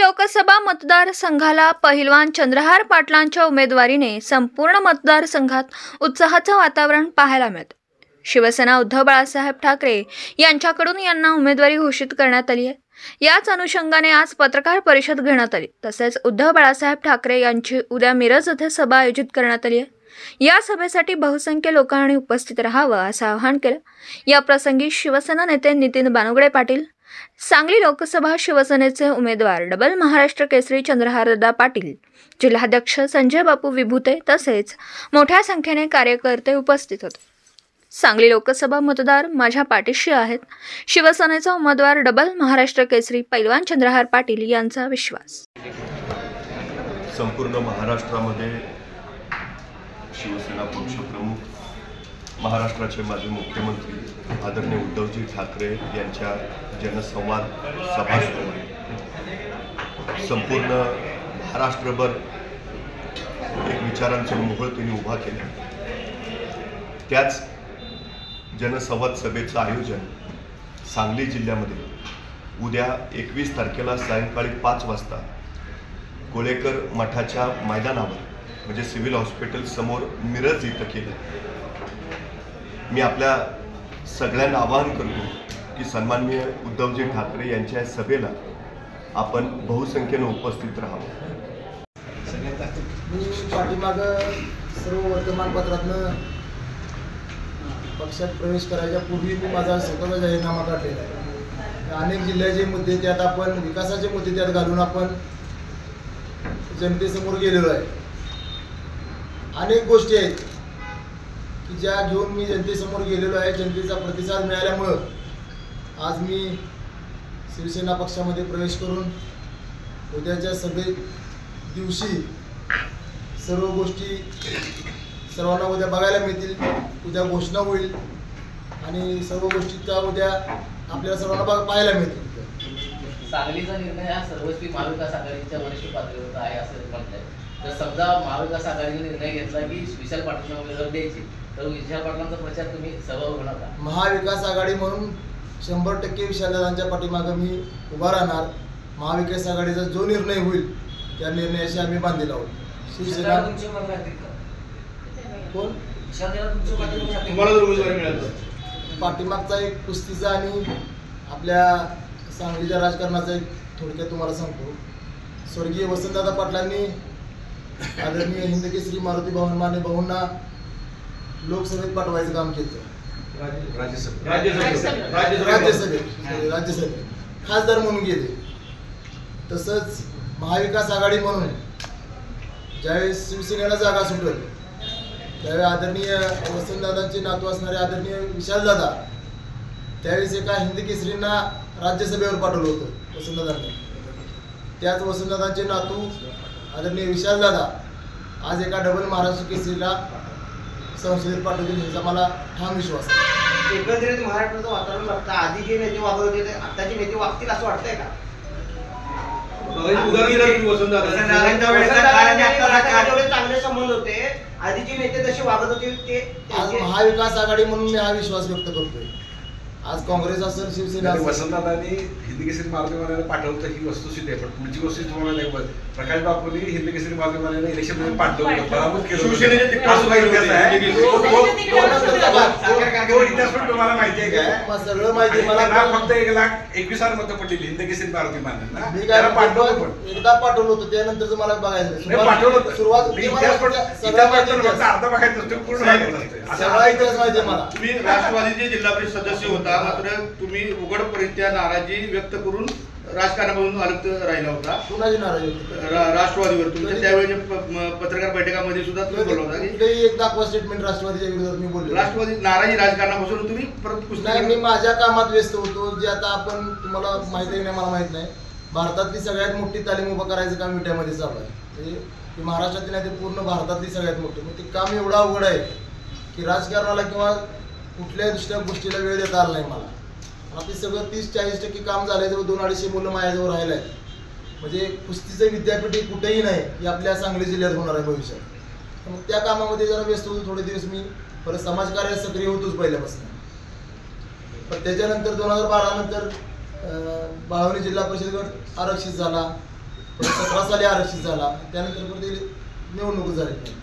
लोकसभा मतदारसंघाला पहिलवान चंद्रहार पाटलांच्या उमेदवारीने संपूर्ण मतदारसंघात उत्साहाचं वातावरण पाहायला मिळतं। शिवसेना उद्धव बाळासाहेब ठाकरे यांच्याकडून यांना उमेदवारी घोषित करण्यात आली आहे। याच अनुषंगाने आज पत्रकार परिषद घेण्यात आली। तसेच उद्धव बाळासाहेब ठाकरे यांची उद्या मिरज येथे सभा आयोजित करण्यात आली आहे। या सभेसाठी बहुसंख्य लोकांनी उपस्थित राहावं असं आवाहन केलं। या प्रसंगी शिवसेना नेते नितीन बानुगडे पाटील, सांगली लोकसभा शिवसेनेचे उमेदवार डबल महाराष्ट्र केसरी चंद्रहारदादा पाटील, जिल्हाध्यक्ष संजय बापू विभूते तसेच मोठ्या संख्येने कार्यकर्ते उपस्थित होते। सांगली लोकसभा मतदार माझ्या पाठीशी आहेत, शिवसेनेचा उमेदवार डबल महाराष्ट्र केसरी पैलवान चंद्रहार पाटील यांचा विश्वास। संपूर्ण महाराष्ट्रामध्ये शिवसेना पक्षप्रमुख, महाराष्ट्राचे माजी मुख्यमंत्री आदरणीय उद्धवजी ठाकरे यांच्या जनसंवाद सभा सुरू आहे। संपूर्ण महाराष्ट्रभर एक विचारांचं मोहळ त्यांनी उभा केला। त्याच जनसंवाद सभेचं आयोजन सांगली जिल्ह्यामध्ये उद्या 21 तारखेला सायंकाळी 5 वाजता कोळेकर मठाच्या मैदानावर म्हणजे सिव्हिल हॉस्पिटल समोर मिरज इथं केलं। मी आपल्या सगळ्यांना आवाहन करतो की सन्माननीय उद्धवजी ठाकरे यांच्या सभेला आपण बहुसंख्येने उपस्थित राहावं। मी पाठीमागं सर्व वर्तमानपत्रातनं पक्षात प्रवेश करायच्या पूर्वी मी माझा स्वतःचा जाहीरनामा काढलेला आहे। अनेक जिल्ह्याचे मुद्दे त्यात आपण विकासाचे मुद्दे त्यात घालून आपण जनतेसमोर गेलेलो आहे। अनेक गोष्टी आहेत की ज्या घेऊन मी जनतेसमोर गेलेलो आहे। जनतेचा प्रतिसाद मिळाल्यामुळं आज मी शिवसेना पक्षामध्ये प्रवेश करून उद्याच्या सभे दिवशी सर्व गोष्टी सर्वांना उद्या बघायला मिळतील। उद्या घोषणा होईल आणि सर्व गोष्टी त्या उद्या आपल्याला सर्वांना पाहायला मिळतील। सांगलीचा निर्णय हा सर्वस्वी महाविकास आघाडीच्या वरिष्ठ पातळीवर आहे असं म्हणताय। तर समजा महाविकास आघाडीने निर्णय घेतला की विशाल पाटलांना उमेदवारी द्यायची, तर विशाल पाटलांचा प्रचार तुम्ही सभा होणार का? महाविकास आघाडी म्हणून 100% विशालदादांच्या पाठीमागे मी उभा राहणार। महाविकास आघाडीचा जो निर्णय होईल त्या निर्णयाशी आम्ही बांधील आहोत। शिवसेना कोण पाठीमागचा एक कुस्तीचा आणि आपल्या सांगलीच्या राजकारणाचा एक थोडक्यात तुम्हाला सांगतो। स्वर्गीय वसंतदादा पाटलांनी आदरणीय हिंदकेसरी मारुती माने भाऊंना लोकसभेत पाठवायचं काम केलं। राज्यसभेत खासदार म्हणून गेले। तसंच महाविकास आघाडी म्हणून ज्यावेळेस शिवसेनेला जागा सुटेल त्यावेळी आदरणीय वसंतदादांचे नातू असणारे आदरणीय विशालदादा त्यावेळेस एका हिंदकेसरींना राज्यसभेवर पाठवलं होतं वसंतदादांनी। त्याच वसंतदादांचे नातू आदरणीय विशालदादा आज एका डबल महाराष्ट्र केसरीला संसदेत पाठवतील याचा मला ठाम विश्वास आहे। एकंदरीत महाराष्ट्राचं वातावरण बघता आधी जे नेते वागत होते आताचे नेते वागतील असं वाटतंय का? चांगले संबंध होते, आधीचे नेते जसे वागत होते ते आज महाविकास आघाडी म्हणून मी हा विश्वास व्यक्त करतोय। आज काँग्रेस असेल शिवसेना वसंतदादांनी हिंदकेसरी मारुती मानेला पाठवलं ही वस्तुस्थिती आहे। पण पुढची गोष्ट तुम्हाला प्रकाश बापूंनी हिंदकेसरी मारुती मानेला इलेक्शन मध्ये पाठवलं पराभूत केलं। तुम्हाला माहिती आहे का? सगळं माहिती मला। फक्त 1,21,000 मतं पडलेली हिंदकेसरी मारुती मानेला। मी काय एकदा पाठवलं होतं त्यानंतर मला बघायचं सुरुवात अर्धा बघायचं पूर्ण सगळा इतिहास माहिती आहे मला। तुम्ही राष्ट्रवादीचे जिल्हा परिषद सदस्य होता, मात्र तुम्ही उघडपरित्या नाराजी व्यक्त करून राजकारणामधून अलग राहिला होता। कुणाची नाराजी? राष्ट्रवादीवर तुमच्या त्यावेळेच्या पत्रकार बैठकामध्ये सुद्धा तुम्ही बोलला होता की एक दाखवा स्टेटमेंट राष्ट्रवादीच्या विरोधात मी बोललो। राष्ट्रवादी नाराजी राजकारणापासून तुम्ही परत नाही, मी माझ्या कामात व्यस्त होतो। जे आता आपण तुम्हाला माहिती नाही मला माहित नाही, भारतातली सगळ्यात मोठी तालीम उभा करायचं काम विट्यामध्ये चालू आहे। ते महाराष्ट्रातील नाही, ते पूर्ण भारतातली सगळ्यात मोठी। मग ते काम एवढं अवघड आहे की राजकारणाला किंवा कुठल्याही दुसऱ्या गोष्टीला वेळ देता आला नाही मला। ते सगळं 30-40% काम झालंय। जवळ 200-250 मुलं माझ्याजवळ राहिलं आहे। म्हणजे कुस्तीचं विद्यापीठ कुठेही नाही हे आपल्या सांगली जिल्ह्यात होणार आहे भविष्यात। मग त्या कामामध्ये जरा व्यस्त होतो थोडे दिवस। मी परत समाजकार्यात सक्रिय होतोच पहिल्यापासून। पण त्याच्यानंतर 2012 नंतर बाळवणी जिल्हा परिषद गट आरक्षित झाला। परत 17 साली आरक्षित झाला, त्यानंतर परत निवडणूक झाली नाही.